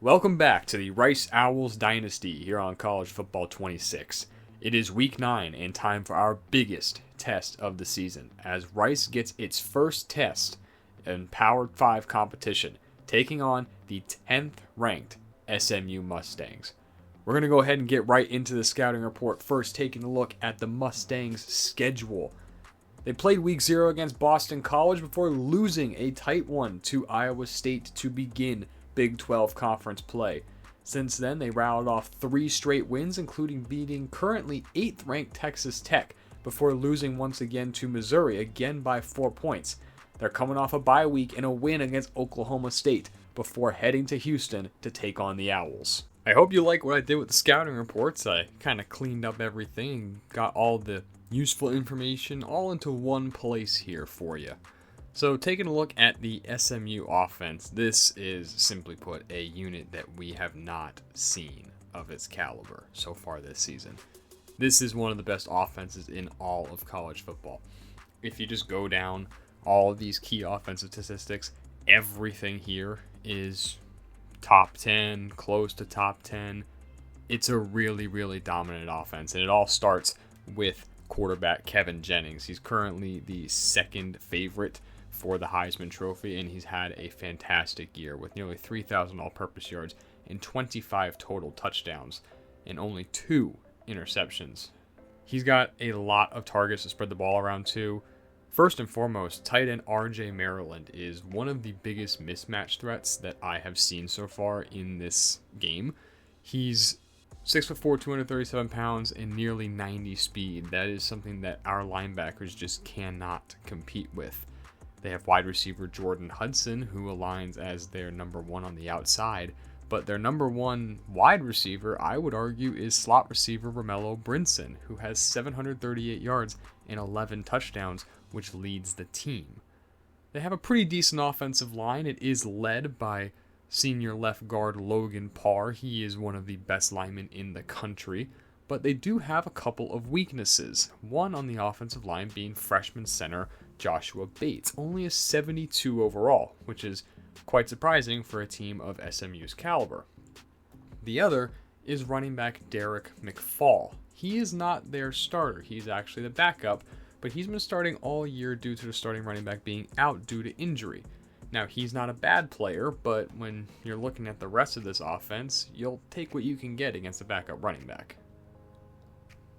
Welcome back to the Rice Dynasty here on College Football 26. It is week 9 and time for our biggest test of the season as Rice gets its first test in Power 5 competition, taking on the 10th ranked SMU Mustangs. We're going to go ahead and get right into the scouting report, first taking a look at the Mustangs' schedule. They played week 0 against Boston College before losing a tight one to Iowa State to begin Big 12 conference play. Since then, they rattled off 3 straight wins, including beating currently 8th ranked Texas Tech before losing once again to Missouri, again by 4 points. They're coming off a bye week and a win against Oklahoma State before heading to Houston to take on the Owls. I hope you like what I did with the scouting reports. I kind of cleaned up everything, got all the useful information all into one place here for you. So taking a look at the SMU offense, this is simply put a unit that we have not seen of its caliber so far this season. This is one of the best offenses in all of college football. If you just go down all of these key offensive statistics, everything here is top 10, close to top 10. It's a really, really dominant offense, and it all starts with quarterback Kevin Jennings. He's currently the second favorite for the Heisman Trophy, and he's had a fantastic year with nearly 3,000 all-purpose yards and 25 total touchdowns and only 2 interceptions. He's got a lot of targets to spread the ball around too. First and foremost, tight end RJ Maryland is one of the biggest mismatch threats that I have seen so far in this game. He's 6'4", 237 pounds, and nearly 90 speed. That is something that our linebackers just cannot compete with. They have wide receiver Jordan Hudson, who aligns as their number 1 on the outside, but their number 1 wide receiver, I would argue, is slot receiver Romello Brinson, who has 738 yards and 11 touchdowns, which leads the team. They have a pretty decent offensive line. It is led by senior left guard Logan Parr. He is one of the best linemen in the country, but they do have a couple of weaknesses. One on the offensive line being freshman center Joshua Bates, only a 72 overall, which is quite surprising for a team of SMU's caliber. The other is running back Derek McFall. He is not their starter. He's actually the backup, but he's been starting all year due to the starting running back being out due to injury. Now, he's not a bad player, but when you're looking at the rest of this offense, you'll take what you can get against a backup running back.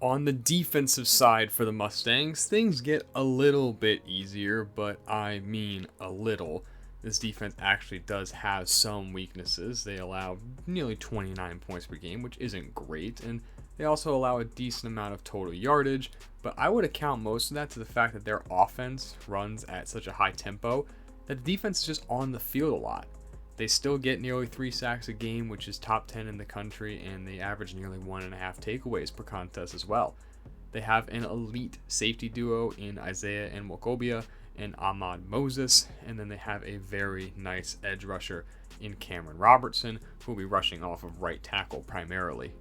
On the defensive side for the Mustangs, things get a little bit easier, but I mean a little. This defense actually does have some weaknesses. They allow nearly 29 points per game, which isn't great, and they also allow a decent amount of total yardage, but I would account most of that to the fact that their offense runs at such a high tempo that the defense is just on the field a lot. They still get nearly 3 sacks a game, which is top 10 in the country, and they average nearly 1.5 takeaways per contest as well. They have an elite safety duo in Isaiah and Nwokobia and Ahmad Moses, and then they have a very nice edge rusher in Cameron Robertson, who will be rushing off of right tackle primarily.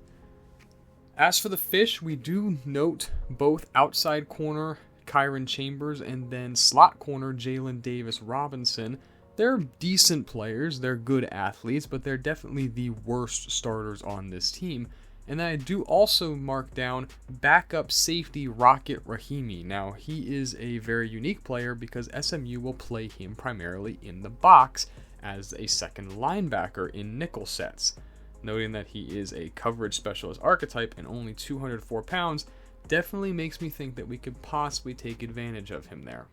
As for the fish, we do note both outside corner Kyron Chambers and then slot corner Jalen Davis Robinson. They're decent players, they're good athletes, but they're definitely the worst starters on this team. And then I do also mark down backup safety Rocket Rahimi. Now, he is a very unique player because SMU will play him primarily in the box as a second linebacker in nickel sets. Noting that he is a coverage specialist archetype and only 204 pounds definitely makes me think that we could possibly take advantage of him there.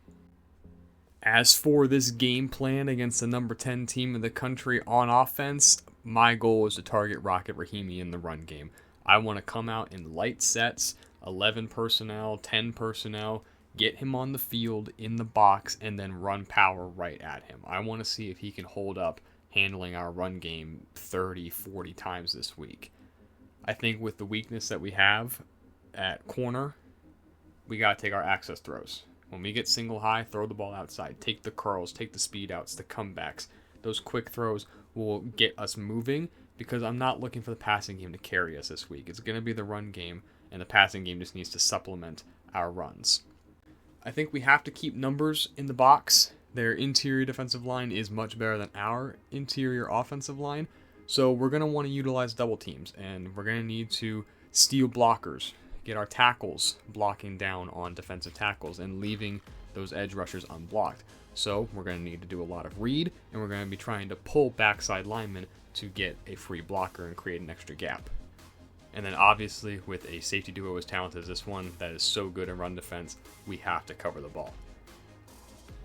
As for this game plan against the number 10 team in the country on offense, my goal is to target Rocket Rahimi in the run game. I want to come out in light sets, 11 personnel, 10 personnel, get him on the field in the box, and then run power right at him. I want to see if he can hold up handling our run game 30, 40 times this week. I think with the weakness that we have at corner, we got to take our access throws. When we get single high, throw the ball outside. Take the curls, take the speed outs, the comebacks. Those quick throws will get us moving because I'm not looking for the passing game to carry us this week. It's going to be the run game, and the passing game just needs to supplement our runs. I think we have to keep numbers in the box. Their interior defensive line is much better than our interior offensive line. So we're going to want to utilize double teams, and we're going to need to steal blockers, get our tackles blocking down on defensive tackles and leaving those edge rushers unblocked. So we're going to need to do a lot of read, and we're going to be trying to pull backside linemen to get a free blocker and create an extra gap. And then obviously with a safety duo as talented as this one that is so good in run defense, we have to cover the ball.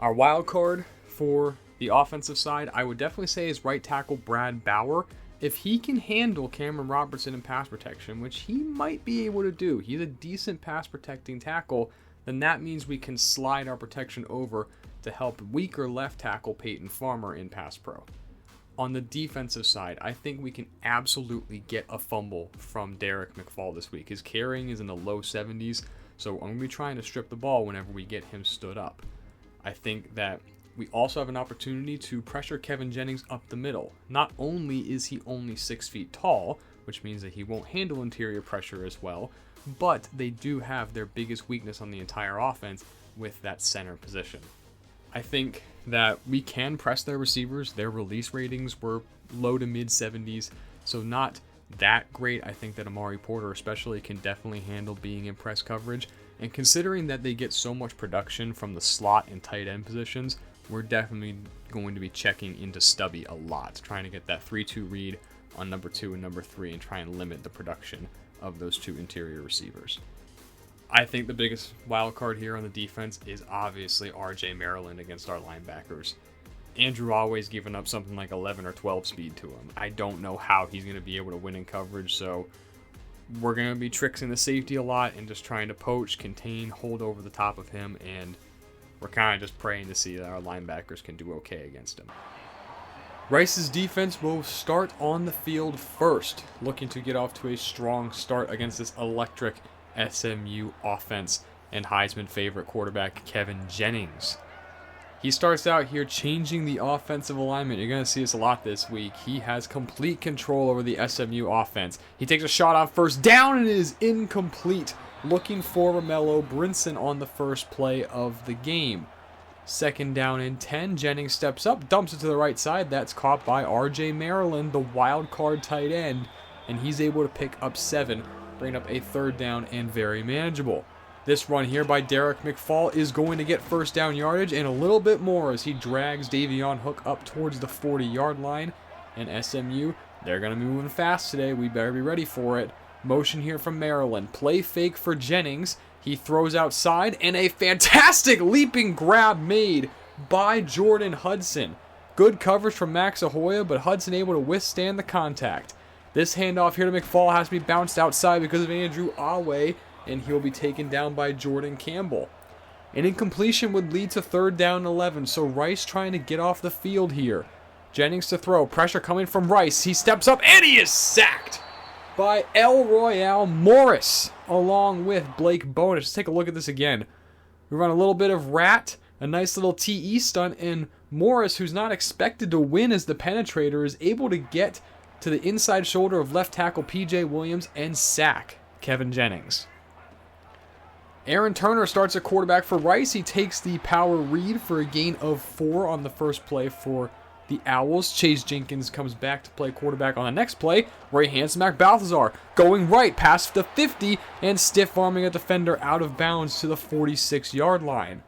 Our wild card for the offensive side, I would definitely say is right tackle Brad Bauer. If he can handle Cameron Robertson in pass protection, which he might be able to do, he's a decent pass protecting tackle, then that means we can slide our protection over to help weaker left tackle Peyton Farmer in pass pro. On the defensive side, I think we can absolutely get a fumble from Derek McFall this week. His carrying is in the low 70s, so I'm going to be trying to strip the ball whenever we get him stood up. I think that we also have an opportunity to pressure Kevin Jennings up the middle. Not only is he only 6 feet tall, which means that he won't handle interior pressure as well, but they do have their biggest weakness on the entire offense with that center position. I think that we can press their receivers. Their release ratings were low to mid 70s, so not that great. I think that Amari Porter especially can definitely handle being in press coverage. And considering that they get so much production from the slot and tight end positions, we're definitely going to be checking into Stubby a lot, trying to get that 3-2 read on number 2 and number 3 and try and limit the production of those two interior receivers. I think the biggest wild card here on the defense is obviously RJ Maryland against our linebackers. Andrew always giving up something like 11 or 12 speed to him. I don't know how he's going to be able to win in coverage, so we're going to be tricksing the safety a lot and just trying to poach, contain, hold over the top of him, and we're kind of just praying to see that our linebackers can do okay against him. Rice's defense will start on the field first, looking to get off to a strong start against this electric SMU offense and Heisman favorite quarterback Kevin Jennings. He starts out here changing the offensive alignment. You're going to see this a lot this week. He has complete control over the SMU offense. He takes a shot on first down and it is incomplete. Looking for Romello Brinson on the first play of the game. Second down and 10. Jennings steps up, dumps it to the right side. That's caught by RJ Maryland, the wild card tight end, and he's able to pick up 7, bring up a third down and very manageable. This run here by Derek McFall is going to get first down yardage and a little bit more as he drags Davion Hook up towards the 40-yard line. And SMU, they're going to be moving fast today. We better be ready for it. Motion here from Maryland. Play fake for Jennings. He throws outside and a fantastic leaping grab made by Jordan Hudson. Good coverage from Max Ahoya, but Hudson able to withstand the contact. This handoff here to McFall has to be bounced outside because of Andrew Awe, and he'll be taken down by Jordan Campbell. An incompletion would lead to third down and 11, so Rice trying to get off the field here. Jennings to throw. Pressure coming from Rice. He steps up and he is sacked by El Royale Morris along with Blake Bonus. Let's take a look at this again. We run a little bit of rat, a nice little TE stunt, and Morris, who's not expected to win as the penetrator, is able to get to the inside shoulder of left tackle PJ Williams and sack Kevin Jennings. Aaron Turner starts at quarterback for Rice. He takes the power read for a gain of 4 on the first play for the Owls. Chase Jenkins comes back to play quarterback on the next play, where he hands to Mac Balthazar. Going right, past the 50, and stiff-arming a defender out of bounds to the 46-yard line.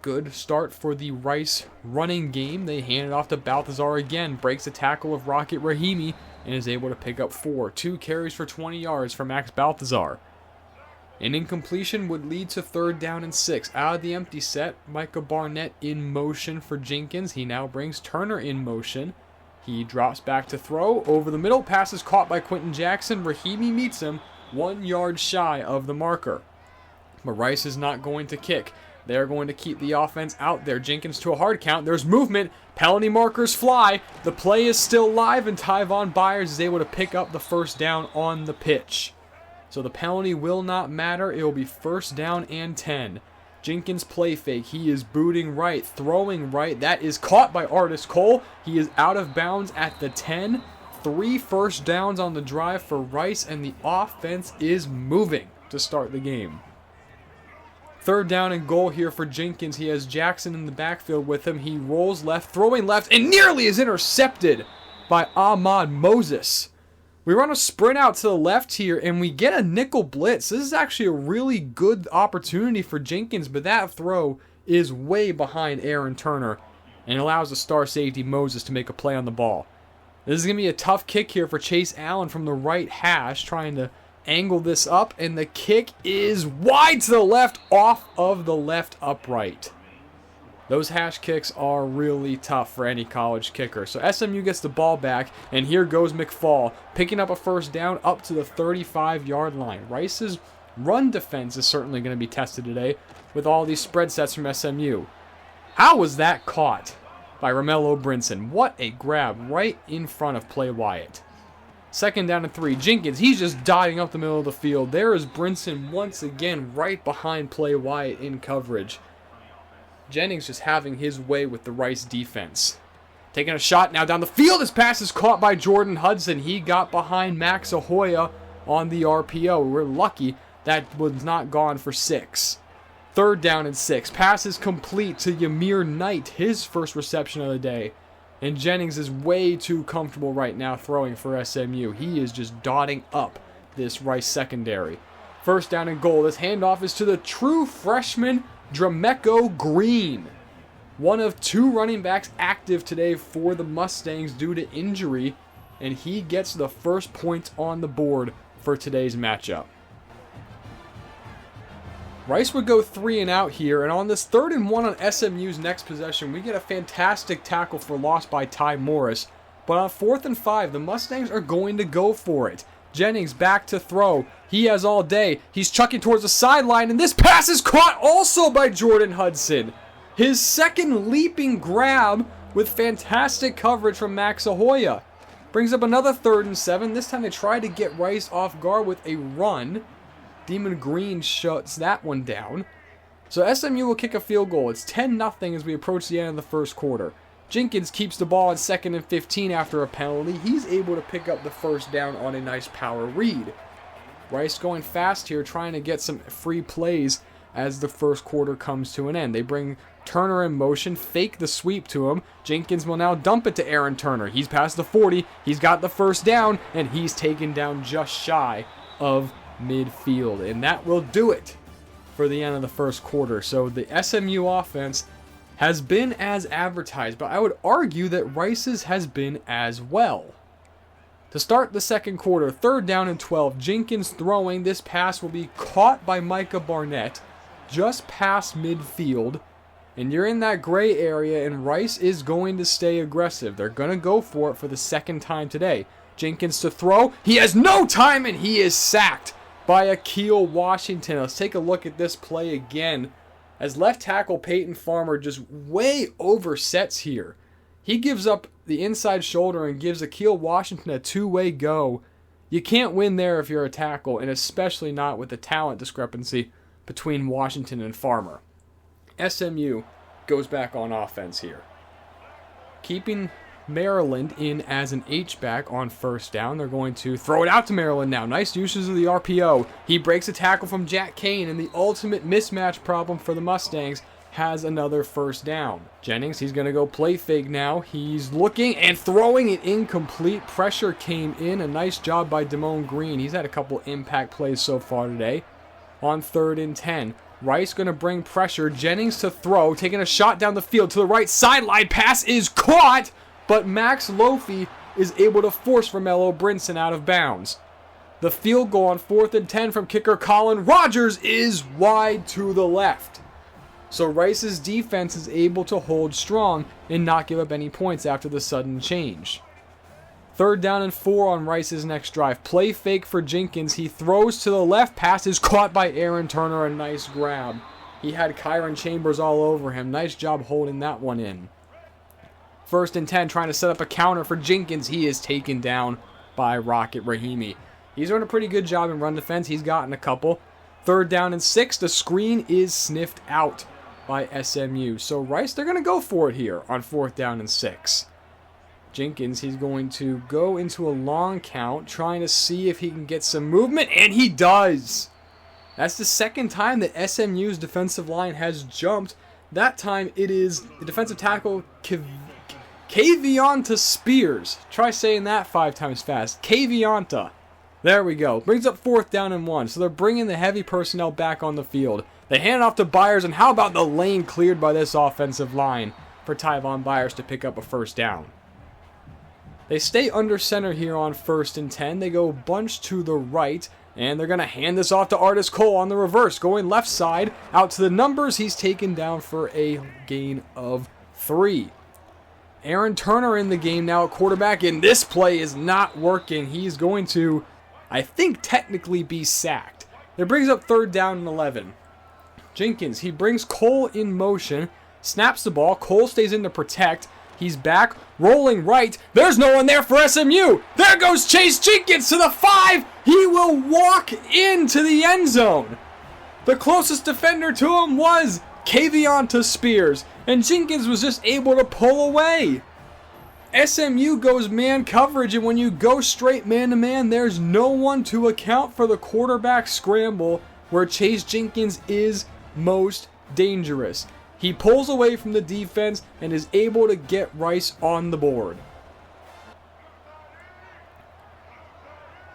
Good start for the Rice running game. They hand it off to Balthazar again, breaks the tackle of Rocket Rahimi, and is able to pick up 4. 2 carries for 20 yards for Max Balthazar. An incompletion would lead to third down and 6. Out of the empty set, Micah Barnett in motion for Jenkins. He now brings Turner in motion. He drops back to throw. Over the middle, pass is caught by Quentin Jackson. Rahimi meets him 1 yard shy of the marker. But Rice is not going to kick. They're going to keep the offense out there. Jenkins to a hard count. There's movement. Penalty markers fly. The play is still live, and Tyvon Byers is able to pick up the first down on the pitch. So the penalty will not matter. It will be first down and 10. Jenkins play fake. He is booting right, throwing right. That is caught by Artis Cole. He is out of bounds at the 10. 3 first downs on the drive for Rice, and the offense is moving to start the game. Third down and goal here for Jenkins. He has Jackson in the backfield with him. He rolls left, throwing left, and nearly is intercepted by Ahmad Moses. We run a sprint out to the left here, and we get a nickel blitz. This is actually a really good opportunity for Jenkins, but that throw is way behind Aaron Turner and allows the star safety Moses to make a play on the ball. This is going to be a tough kick here for Chase Allen from the right hash, trying to angle this up, and the kick is wide to the left off of the left upright. Those hash kicks are really tough for any college kicker. So SMU gets the ball back, and here goes McFall, picking up a first down up to the 35-yard line. Rice's run defense is certainly going to be tested today with all these spread sets from SMU. How was that caught by Romello Brinson? What a grab right in front of Play Wyatt. Second down and 3. Jenkins, he's just dotting up the middle of the field. There is Brinson once again right behind Play Wyatt in coverage. Jennings just having his way with the Rice defense. Taking a shot now down the field. His pass is caught by Jordan Hudson. He got behind Max Ahoya on the RPO. We're lucky that was not gone for 6. Third down and 6. Pass is complete to Ymir Knight, his first reception of the day. And Jennings is way too comfortable right now throwing for SMU. He is just dotting up this Rice secondary. First down and goal. This handoff is to the true freshman, Drameco Green. One of 2 running backs active today for the Mustangs due to injury. And he gets the first point on the board for today's matchup. Rice would go 3 and out here, and on this 3rd and 1 on SMU's next possession, we get a fantastic tackle for loss by Ty Morris. But on 4th and 5, the Mustangs are going to go for it. Jennings back to throw. He has all day. He's chucking towards the sideline, and this pass is caught also by Jordan Hudson. His second leaping grab with fantastic coverage from Max Ahoya. Brings up another 3rd and 7. This time they try to get Rice off guard with a run. Demon Green shuts that one down. So SMU will kick a field goal. It's 10-0 as we approach the end of the first quarter. Jenkins keeps the ball on 2nd and 15 after a penalty. He's able to pick up the first down on a nice power read. Rice going fast here, trying to get some free plays as the first quarter comes to an end. They bring Turner in motion, fake the sweep to him. Jenkins will now dump it to Aaron Turner. He's past the 40. He's got the first down, and he's taken down just shy of midfield, and that will do it for the end of the first quarter. So the SMU offense has been as advertised, but I would argue that Rice's has been as well. To start the second quarter, 3rd down and 12, Jenkins throwing. This pass will be caught by Micah Barnett just past midfield, and you're in that gray area, and Rice is going to stay aggressive. They're going to go for it for the second time today. Jenkins to throw. He has no time, and he is sacked by Akeel Washington. Let's take a look at this play again, as left tackle Peyton Farmer just way oversets here. He gives up the inside shoulder and gives Akeel Washington a 2-way go. You can't win there if you're a tackle, and especially not with the talent discrepancy between Washington and Farmer. SMU goes back on offense here, keeping Maryland in as an H-back on first down. They're going to throw it out to Maryland now. Nice uses of the RPO. He breaks a tackle from Jack Kane, and the ultimate mismatch problem for the Mustangs has another first down. Jennings, he's going to go play fake now. He's looking and throwing it incomplete. Pressure came in. A nice job by Damone Green. He's had a couple impact plays so far today. On 3rd and 10. Rice going to bring pressure. Jennings to throw, taking a shot down the field to the right sideline. Pass is caught, but Max Lofi is able to force Romello Brinson out of bounds. The field goal on 4th and 10 from kicker Colin Rogers is wide to the left. So Rice's defense is able to hold strong and not give up any points after the sudden change. 3rd down and 4 on Rice's next drive. Play fake for Jenkins. He throws to the left. Pass is caught by Aaron Turner. A nice grab. He had Kyron Chambers all over him. Nice job holding that one in. 1st and 10, trying to set up a counter for Jenkins. He is taken down by Rocket Rahimi. He's doing a pretty good job in run defense. He's gotten a couple. 3rd down and 6. The screen is sniffed out by SMU. So Rice, they're going to go for it here on 4th down and 6. Jenkins, he's going to go into a long count, trying to see if he can get some movement, and he does. That's the second time that SMU's defensive line has jumped. That time it is the defensive tackle Kavionta Spears. Try saying that 5 times fast. Kavionta. There we go. Brings up 4th down and 1. So they're bringing the heavy personnel back on the field. They hand it off to Byers, and how about the lane cleared by this offensive line for Tyvon Byers to pick up a 1st down. They stay under center here on 1st and 10. They go bunch to the right, and they're going to hand this off to Artis Cole on the reverse. Going left side, out to the numbers. He's taken down for a gain of 3. Aaron Turner in the game now at quarterback, and this play is not working. He's going to, I think, technically be sacked. That brings up 3rd down and 11. Jenkins, he brings Cole in motion, snaps the ball. Cole stays in to protect. He's back, rolling right. There's no one there for SMU. There goes Chase Jenkins to the 5. He will walk into the end zone. The closest defender to him was Kavionta Spears, and Jenkins was just able to pull away. SMU goes man coverage, and when you go straight man-to-man, there's no one to account for the quarterback scramble where Chase Jenkins is most dangerous. He pulls away from the defense and is able to get Rice on the board.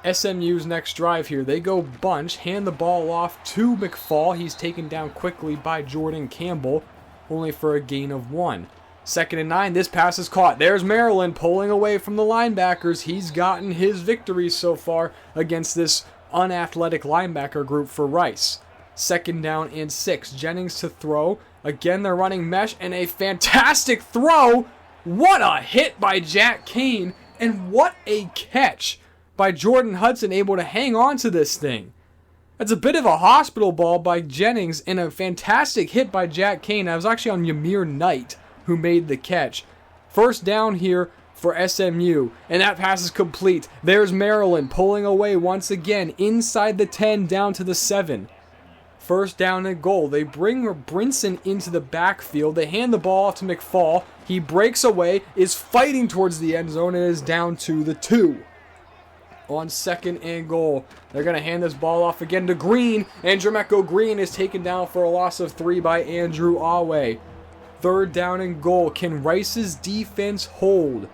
SMU's next drive here, they go bunch, hand the ball off to McFall. He's taken down quickly by Jordan Campbell, only for a gain of 1. 2nd and 9, this pass is caught. There's Maryland pulling away from the linebackers. He's gotten his victory so far against this unathletic linebacker group for Rice. 2nd down and 6, Jennings to throw. Again, they're running mesh, and a fantastic throw. What a hit by Jack Kane, and what a catch by Jordan Hudson, able to hang on to this thing. That's a bit of a hospital ball by Jennings and a fantastic hit by Jack Kane. That was actually on Ymir Knight who made the catch. 1st down here for SMU, and that pass is complete. There's Maryland pulling away once again inside the 10 down to the 7. 1st down and goal. They bring Brinson into the backfield. They hand the ball off to McFall. He breaks away, is fighting towards the end zone, and is down to the 2. On 2nd and goal, they're going to hand this ball off again to Green, and Jermecco Green is taken down for a loss of 3 by Andrew Awe. 3rd down and goal. Can Rice's defense hold?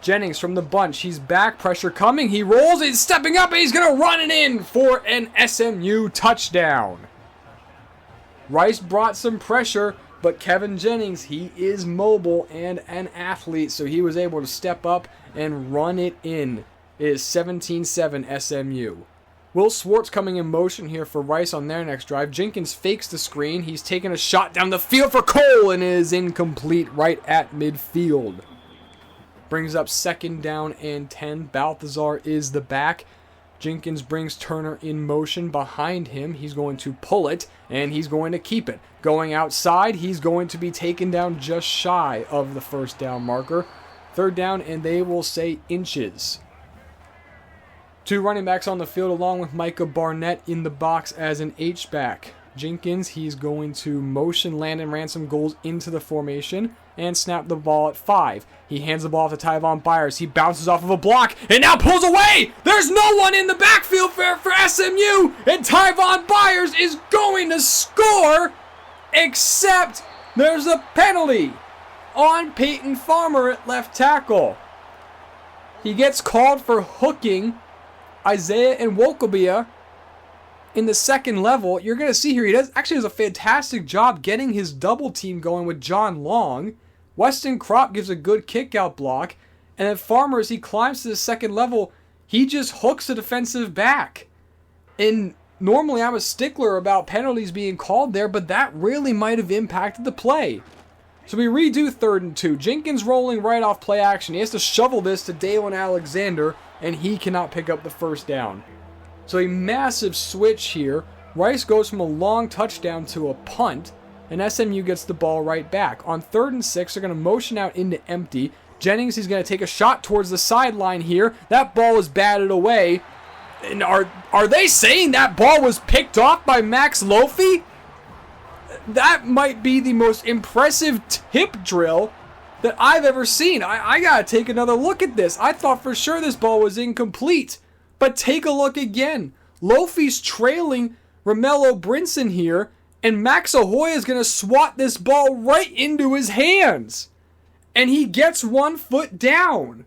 Jennings from the bunch. He's back. Pressure coming. He rolls. He's stepping up, and he's going to run it in for an SMU touchdown. Rice brought some pressure, but Kevin Jennings, he is mobile and an athlete, so he was able to step up and run it in. It is 17-7 SMU. Will Swartz coming in motion here for Rice on their next drive. Jenkins fakes the screen. He's taking a shot down the field for Cole, and it is incomplete right at midfield. Brings up 2nd down and 10. Balthazar is the back. Jenkins brings Turner in motion behind him. He's going to pull it, and he's going to keep it. Going outside, he's going to be taken down just shy of the 1st down marker. 3rd down, and they will say inches. 2 running backs on the field along with Micah Barnett in the box as an H-back. Jenkins, he's going to motion Landon Ransom goals into the formation and snap the ball at 5. He hands the ball to Tyvon Byers. He bounces off of a block and now pulls away. There's no one in the backfield for SMU, and Tyvon Byers is going to score, except there's a penalty on Peyton Farmer at left tackle. He gets called for hooking Isaiah Nwokobia in the 2nd level. You're going to see here, he does a fantastic job getting his double team going with John Long. Weston Kropp gives a good kick out block, and then Farmer, as he climbs to the 2nd level, he just hooks a defensive back. And normally I'm a stickler about penalties being called there, but that really might have impacted the play. So we redo 3rd and 2. Jenkins rolling right off play action. He has to shovel this to Dalen Alexander, and he cannot pick up the 1st down. So a massive switch here. Rice goes from a long touchdown to a punt, and SMU gets the ball right back. On 3rd and 6, they're going to motion out into empty. Jennings is going to take a shot towards the sideline here. That ball is batted away. And are they saying that ball was picked off by Max Lofi? That might be the most impressive tip drill that I've ever seen. I gotta take another look at this. I thought for sure this ball was incomplete. But take a look again. Lofi's trailing Romello Brinson here, and Max Ahoy is gonna swat this ball right into his hands. And he gets 1 foot down.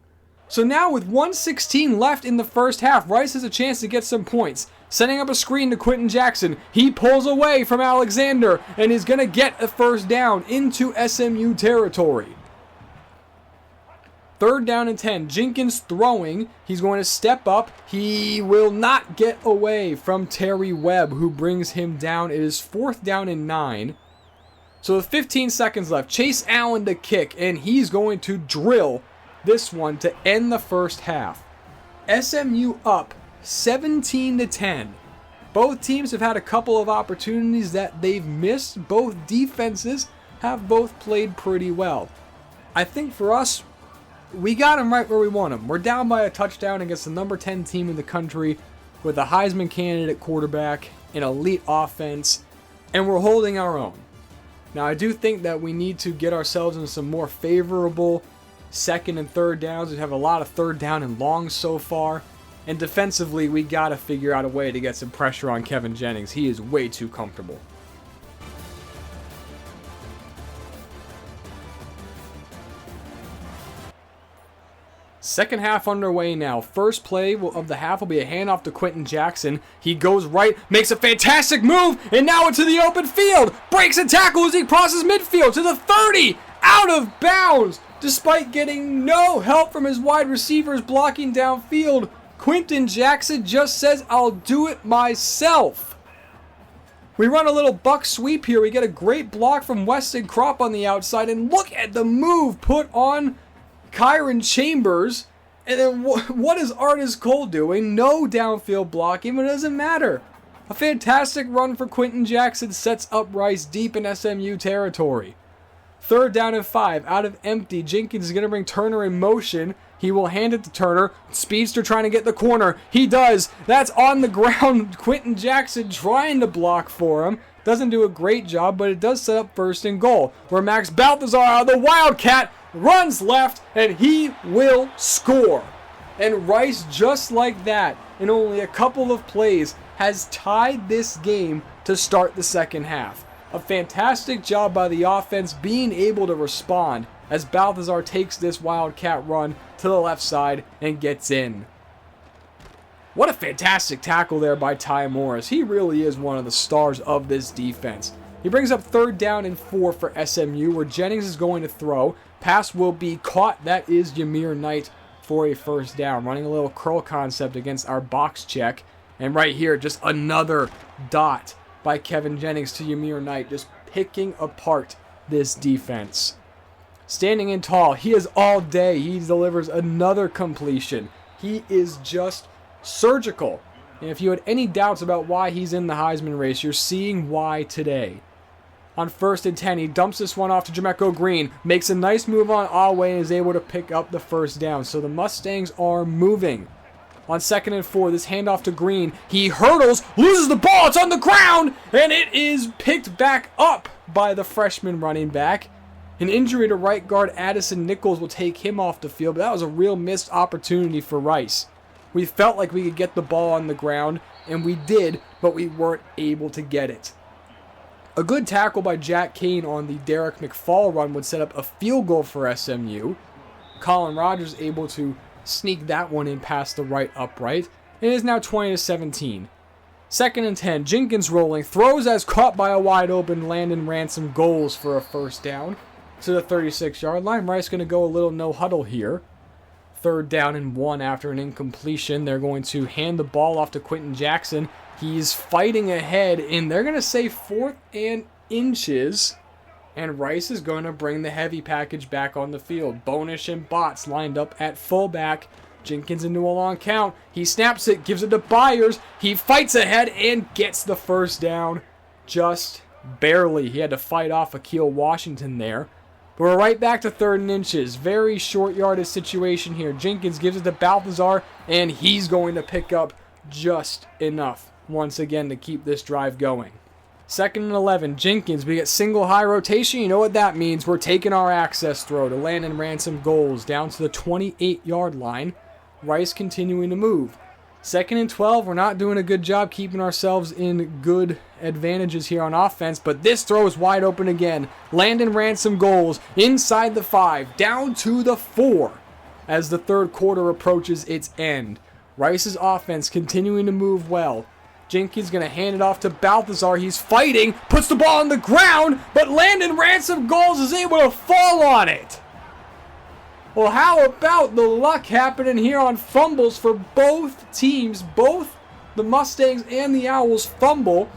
So now with 1:16 left in the first half, Rice has a chance to get some points. Setting up a screen to Quentin Jackson. He pulls away from Alexander and is going to get a first down into SMU territory. 3rd down and 10. Jenkins throwing. He's going to step up. He will not get away from Terry Webb, who brings him down. It is 4th down and 9. So with 15 seconds left, Chase Allen to kick, and he's going to drill this one to end the first half. SMU up 17-10. Both teams have had a couple of opportunities that they've missed. Both defenses have both played pretty well. I think for us, we got them right where we want them. We're down by a touchdown against the number 10 team in the country with a Heisman candidate quarterback, an elite offense, and we're holding our own. Now, I do think that we need to get ourselves in some more favorable 2nd and 3rd downs. We have a lot of 3rd down and longs so far. And defensively, we got to figure out a way to get some pressure on Kevin Jennings. He is way too comfortable. Second half underway now. First play of the half will be a handoff to Quentin Jackson. He goes right, makes a fantastic move, and now into the open field. Breaks a tackle as he crosses midfield to the 30. Out of bounds. Despite getting no help from his wide receivers blocking downfield, Quentin Jackson just says, "I'll do it myself." We run a little buck sweep here. We get a great block from Weston Kropp on the outside, and look at the move put on Kyron Chambers. And then what is Artis Cole doing? No downfield blocking, but it doesn't matter. A fantastic run for Quentin Jackson sets up Rice deep in SMU territory. 3rd down and 5, out of empty. Jenkins is going to bring Turner in motion. He will hand it to Turner. Speedster trying to get the corner. He does. That's on the ground. Quentin Jackson trying to block for him. Doesn't do a great job, but it does set up 1st and goal, where Max Balthazar out of the Wildcat runs left, and he will score. And Rice, just like that, in only a couple of plays, has tied this game to start the second half. A fantastic job by the offense being able to respond as Balthazar takes this Wildcat run to the left side and gets in. What a fantastic tackle there by Ty Morris. He really is one of the stars of this defense. He brings up 3rd down and 4 for SMU, where Jennings is going to throw. Pass will be caught. That is Ymir Knight for a first down. Running a little curl concept against our box check. And right here, just another dot by Kevin Jennings to Ymir Knight, just picking apart this defense. Standing in tall, he is all day. He delivers another completion. He is just surgical. And if you had any doubts about why he's in the Heisman race, you're seeing why today. On 1st and 10, he dumps this one off to Jameco Green, makes a nice move on Alway, and is able to pick up the first down. So the Mustangs are moving. On 2nd and 4, this handoff to Green. He hurdles, loses the ball, it's on the ground, and it is picked back up by the freshman running back. An injury to right guard Addison Nichols will take him off the field, but that was a real missed opportunity for Rice. We felt like we could get the ball on the ground, and we did, but we weren't able to get it. A good tackle by Jack Kane on the Derek McFall run would set up a field goal for SMU. Colin Rogers able to sneak that one in past the right upright. It is now 20-17. 2nd and 10. Jenkins rolling. Throws as caught by a wide open Landon Ransom. Goals for a first down to the 36-yard line. Rice going to go a little no huddle here. 3rd down and 1 after an incompletion. They're going to hand the ball off to Quentin Jackson. He's fighting ahead, and they're going to say 4th and inches. And Rice is going to bring the heavy package back on the field. Bonish and Botts lined up at fullback. Jenkins into a long count. He snaps it, gives it to Byers. He fights ahead and gets the first down. Just barely. He had to fight off Akeel Washington there. But we're right back to 3rd and inches. Very short yardage situation here. Jenkins gives it to Balthazar, and he's going to pick up just enough once again to keep this drive going. 2nd and 11, Jenkins, we get single high rotation. You know what that means. We're taking our access throw to Landon Ransom. Goals down to the 28-yard line. Rice continuing to move. 2nd and 12, we're not doing a good job keeping ourselves in good advantages here on offense, but this throw is wide open again. Landon Ransom goals inside the 5, down to the 4 as the third quarter approaches its end. Rice's offense continuing to move well. Jenkins going to hand it off to Balthazar. He's fighting, puts the ball on the ground, but Landon Ransom goals is able to fall on it. Well, how about the luck happening here on fumbles for both teams? Both the Mustangs and the Owls fumble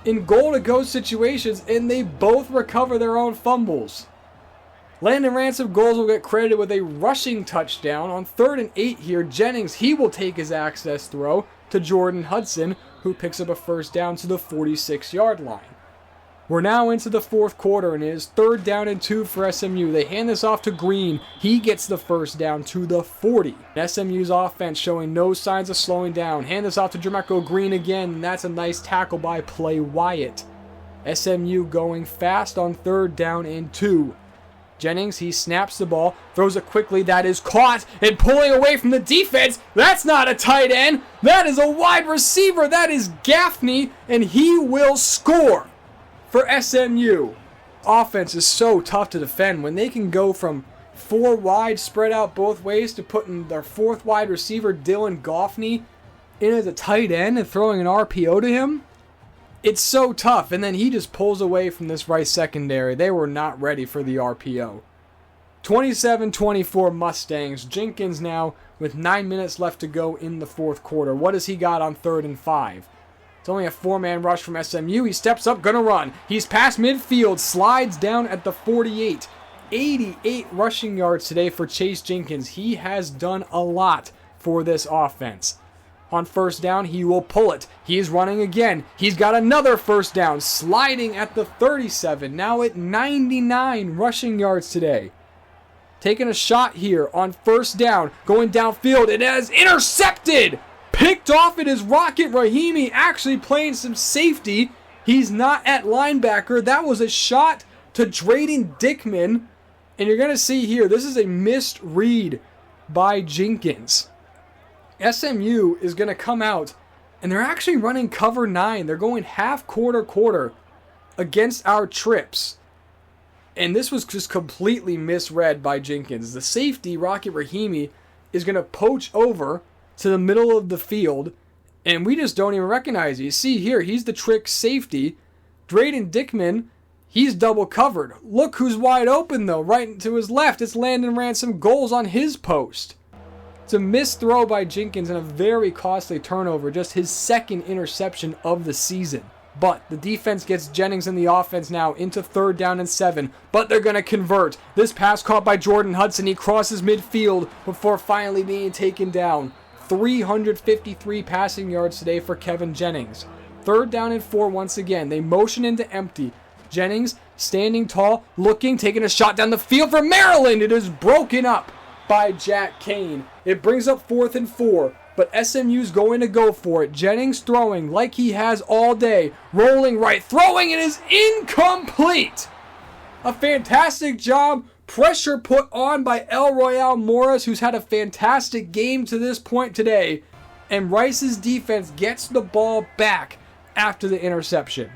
in goal-to-go situations, and they both recover their own fumbles. Landon Ransom goals will get credited with a rushing touchdown. On 3rd and 8 here, Jennings, he will take his access throw to Jordan Hudson, who picks up a first down to the 46-yard line. We're now into the 4th quarter, and it is 3rd down and 2 for SMU. They hand this off to Green. He gets the first down to the 40. SMU's offense showing no signs of slowing down. Hand this off to Jermichael Green again, and that's a nice tackle by Play Wyatt. SMU going fast on 3rd down and 2. Jennings, he snaps the ball, throws it quickly, that is caught, and pulling away from the defense. That's not a tight end. That is a wide receiver. That is Gaffney, and he will score for SMU. Offense is so tough to defend when they can go from 4 wide spread out both ways to putting their 4th wide receiver Dylan Gaffney in as a tight end and throwing an RPO to him. It's so tough, and then he just pulls away from this Rice secondary. They were not ready for the RPO. 27-24 Mustangs. Jenkins now with 9 minutes left to go in the 4th quarter. What has he got on 3rd and 5? It's only a 4-man rush from SMU. He steps up, gonna run. He's past midfield, slides down at the 48. 88 rushing yards today for Chase Jenkins. He has done a lot for this offense. On 1st down, he will pull it. He's running again. He's got another 1st down, sliding at the 37. Now at 99 rushing yards today. Taking a shot here on 1st down, going downfield. It has intercepted. Picked off, it is Rocket Rahimi actually playing some safety. He's not at linebacker. That was a shot to Drayden Dickman. And you're going to see here, this is a missed read by Jenkins. SMU is going to come out, and they're actually running cover 9. They're going half quarter against our trips. And this was just completely misread by Jenkins. The safety, Rocket Rahimi, is going to poach over to the middle of the field, and we just don't even recognize it. You see here, he's the trick safety. Drayden Dickman, he's double covered. Look who's wide open, though, right to his left. It's Landon Ransom goals on his post. It's a missed throw by Jenkins and a very costly turnover, just his 2nd interception of the season. But the defense gets Jennings in the offense now into 3rd down and 7, but they're going to convert. This pass caught by Jordan Hudson. He crosses midfield before finally being taken down. 353 passing yards today for Kevin Jennings. 3rd down and 4 once again. They motion into empty. Jennings standing tall, looking, taking a shot down the field for Maryland. It is broken up by Jack Kane. It brings up 4th and 4, but SMU's going to go for it. Jennings throwing like he has all day. Rolling right, throwing, it is incomplete. A fantastic job. Pressure put on by El Royale Morris, who's had a fantastic game to this point today. And Rice's defense gets the ball back after the interception.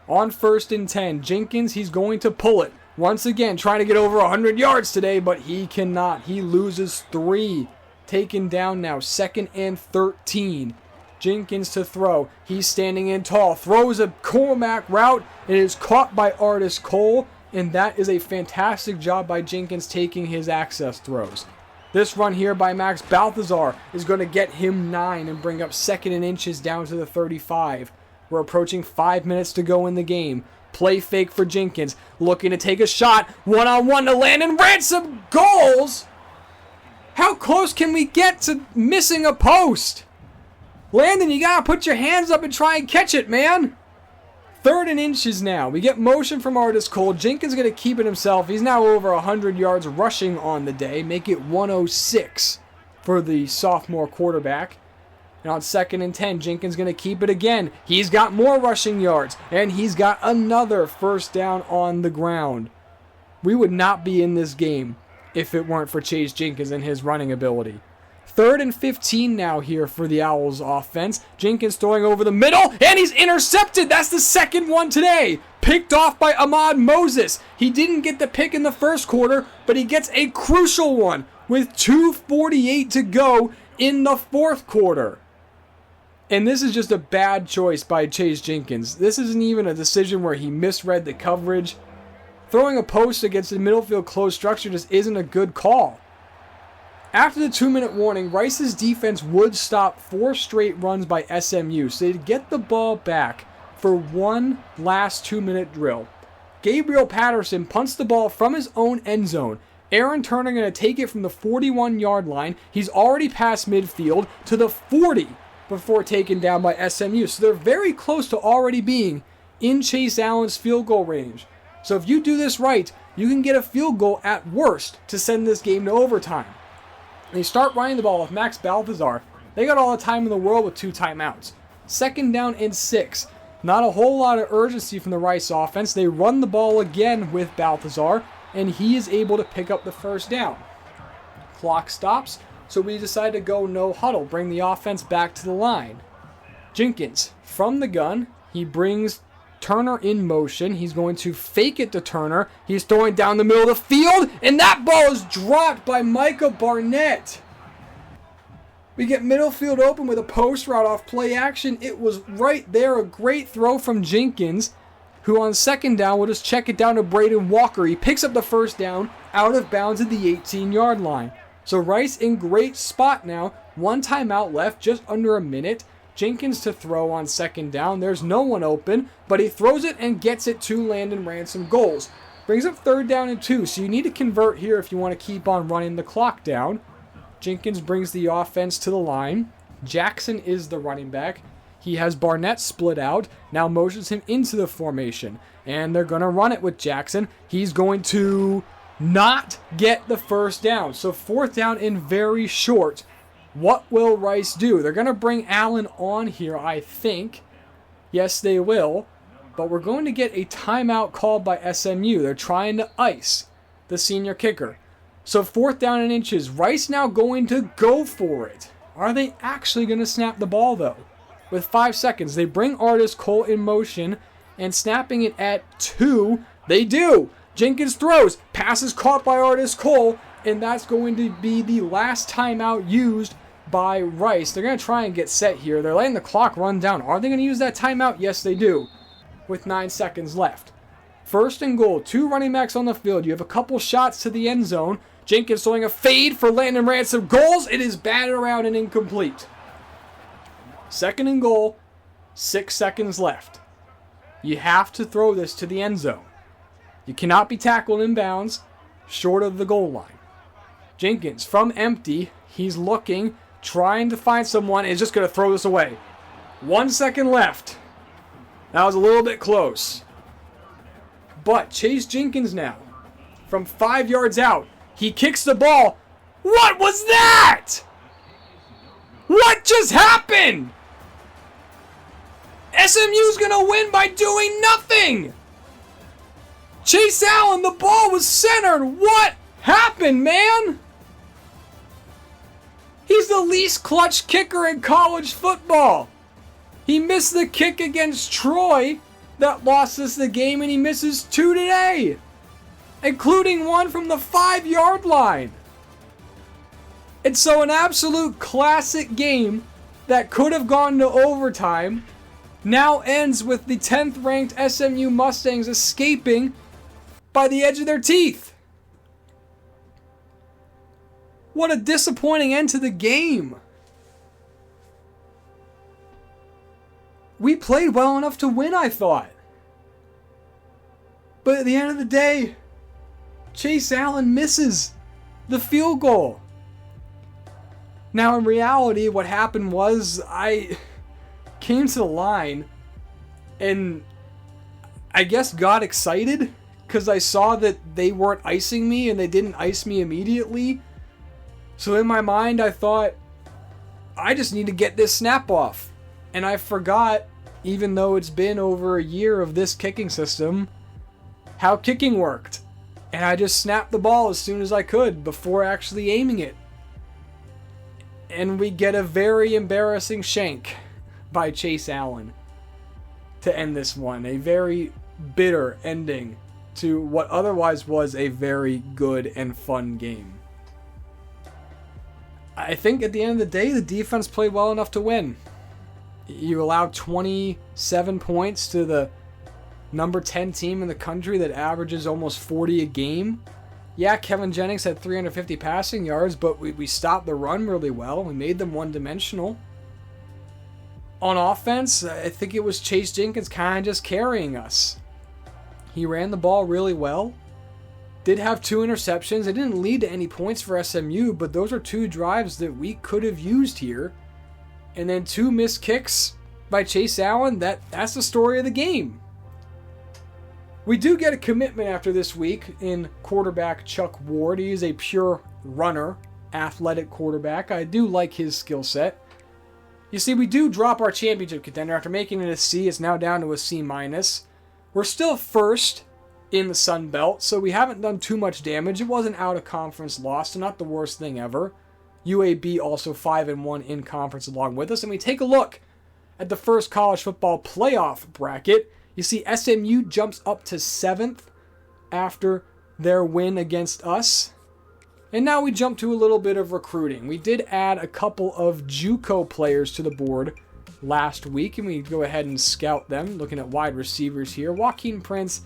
On 1st and 10, Jenkins, he's going to pull it. Once again, trying to get over 100 yards today, but he cannot. He loses 3. Taken down now, 2nd and 13. Jenkins to throw. He's standing in tall. Throws a Cormac route. It is caught by Artis Cole. And that is a fantastic job by Jenkins taking his access throws. This run here by Max Balthazar is going to get him 9 and bring up 2nd and inches down to the 35. We're approaching 5 minutes to go in the game. Play fake for Jenkins. Looking to take a shot. 1-on-1 to Landon Ransom. Goals! How close can we get to missing a post? Landon, you got to put your hands up and try and catch it, man. 3rd and inches now. We get motion from Artis Cole. Jenkins going to keep it himself. He's now over 100 yards rushing on the day. Make it 106 for the sophomore quarterback. And on 2nd and 10, Jenkins going to keep it again. He's got more rushing yards. And he's got another 1st down on the ground. We would not be in this game if it weren't for Chase Jenkins and his running ability. 3rd and 15 now here for the Owls offense. Jenkins throwing over the middle, and he's intercepted. That's the second one today. Picked off by Ahmad Moses. He didn't get the pick in the first quarter, but he gets a crucial one with 2:48 to go in the fourth quarter. And this is just a bad choice by Chase Jenkins. This isn't even a decision where he misread the coverage. Throwing a post against the middle field closed structure just isn't a good call. After the 2-minute warning, Rice's defense would stop 4 straight runs by SMU, so they'd get the ball back for one last 2-minute drill. Gabriel Patterson punts the ball from his own end zone. Aaron Turner going to take it from the 41-yard line. He's already past midfield to the 40 before taken down by SMU. So they're very close to already being in Chase Allen's field goal range. So if you do this right, you can get a field goal at worst to send this game to overtime. They start running the ball with Max Balthazar. They got all the time in the world with 2 timeouts. 2nd down and 6. Not a whole lot of urgency from the Rice offense. They run the ball again with Balthazar, and he is able to pick up the first down. Clock stops, so we decide to go no huddle, bring the offense back to the line. Jenkins, from the gun, he brings Turner in motion. He's going to fake it to Turner. He's throwing down the middle of the field, and that ball is dropped by Micah Barnett. We get middle field open with a post route off play action. It was right there, a great throw from Jenkins, who on 2nd down will just check it down to Braden Walker. He picks up the first down out of bounds at the 18-yard line. So Rice in great spot now. 1 timeout left, just under a minute. Jenkins to throw on 2nd down. There's no one open, but he throws it and gets it to Landon Ransom goals. Brings up 3rd down and 2, so you need to convert here if you want to keep on running the clock down. Jenkins brings the offense to the line. Jackson is the running back. He has Barnett split out, now motions him into the formation, and they're going to run it with Jackson. He's going to not get the first down, so 4th down and very short. What will Rice do? They're going to bring Allen on here, I think. Yes, they will. But we're going to get a timeout called by SMU. They're trying to ice the senior kicker. So 4th down and inches. Rice now going to go for it. Are they actually going to snap the ball, though? With 5 seconds, they bring Artis Cole in motion, and snapping it at 2, they do. Jenkins throws. Pass is caught by Artis Cole, and that's going to be the last timeout used by Rice. They're going to try and get set here. They're letting the clock run down. Are they going to use that timeout? Yes, they do, with 9 seconds left. 1st and goal. 2 running backs on the field. You have a couple shots to the end zone. Jenkins throwing a fade for Landon Ransom. Goals. It is batted around and incomplete. 2nd and goal. 6 seconds left. You have to throw this to the end zone. You cannot be tackled in bounds short of the goal line. Jenkins from empty. He's looking, trying to find someone, and is just going to throw this away. 1 second left. That was a little bit close. But Chase Jenkins now, from 5 yards out, he kicks the ball. What was that? What just happened? SMU's going to win by doing nothing. Chase Allen, the ball was centered. What happened, man? He's the least clutch kicker in college football. He missed the kick against Troy that lost us the game, and he misses 2 today, including one from the 5-yard line. And so an absolute classic game that could have gone to overtime now ends with the 10th ranked SMU Mustangs escaping by the edge of their teeth. What a disappointing end to the game. We played well enough to win, I thought. But at the end of the day, Chase Allen misses the field goal. Now, in reality, what happened was I came to the line and I guess got excited because I saw that they weren't icing me and they didn't ice me immediately. So in my mind, I thought, I just need to get this snap off. And I forgot, even though it's been over a year of this kicking system, how kicking worked. And I just snapped the ball as soon as I could before actually aiming it. And we get a very embarrassing shank by Chase Allen to end this one. A very bitter ending to what otherwise was a very good and fun game. I think at the end of the day, the defense played well enough to win. You allowed 27 points to the number 10 team in the country that averages almost 40 a game. Yeah, Kevin Jennings had 350 passing yards, but we stopped the run really well. We made them one-dimensional. On offense, I think it was Chase Jenkins kind of just carrying us. He ran the ball really well. Did have 2 interceptions. It didn't lead to any points for SMU, but those are 2 drives that we could have used here. And then 2 missed kicks by Chase Allen. That's the story of the game. We do get a commitment after this week in quarterback Chuck Ward. He is a pure runner, athletic quarterback. I do like his skill set. You see, we do drop our championship contender. After making it a C, it's now down to a C-. We're still first in the Sun Belt, so we haven't done too much damage. It was an out-of-conference loss, so not the worst thing ever. UAB also 5-1 in conference along with us. And we take a look at the first college football playoff bracket. You see SMU jumps up to 7th after their win against us. And now we jump to a little bit of recruiting. We did add a couple of JUCO players to the board last week, and we go ahead and scout them. Looking at wide receivers here. Joaquin Prince,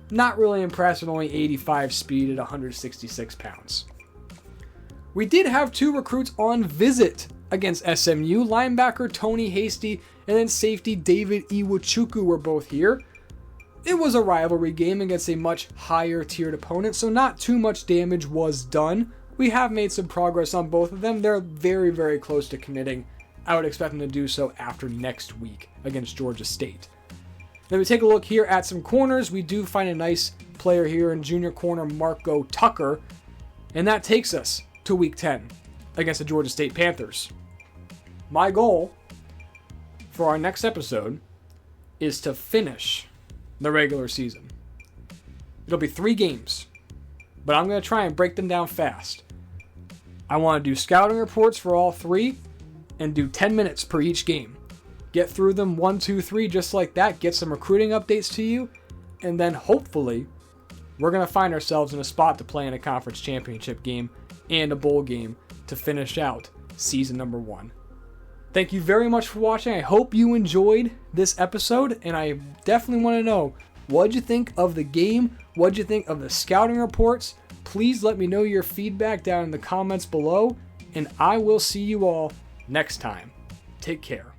not really impressed with only 85 speed at 166 pounds. We did have 2 recruits on visit against SMU. Linebacker Tony Hasty and then safety David Iwuchukwu were both here. It was a rivalry game against a much higher tiered opponent, so not too much damage was done. We have made some progress on both of them. They're very, very close to committing. I would expect them to do so after next week against Georgia State. Then we take a look here at some corners. We do find a nice player here in junior corner Marco Tucker, and that takes us to week 10 against the Georgia State Panthers. My goal for our next episode is to finish the regular season. It'll be 3 games, but I'm going to try and break them down fast. I want to do scouting reports for all 3 and do 10 minutes per each game. Get through them 1, 2, 3 just like that, get some recruiting updates to you, and then hopefully we're going to find ourselves in a spot to play in a conference championship game and a bowl game to finish out season number 1. Thank you very much for watching. I hope you enjoyed this episode, and I definitely want to know, what'd you think of the game? What'd you think of the scouting reports? Please let me know your feedback down in the comments below, and I will see you all next time. Take care.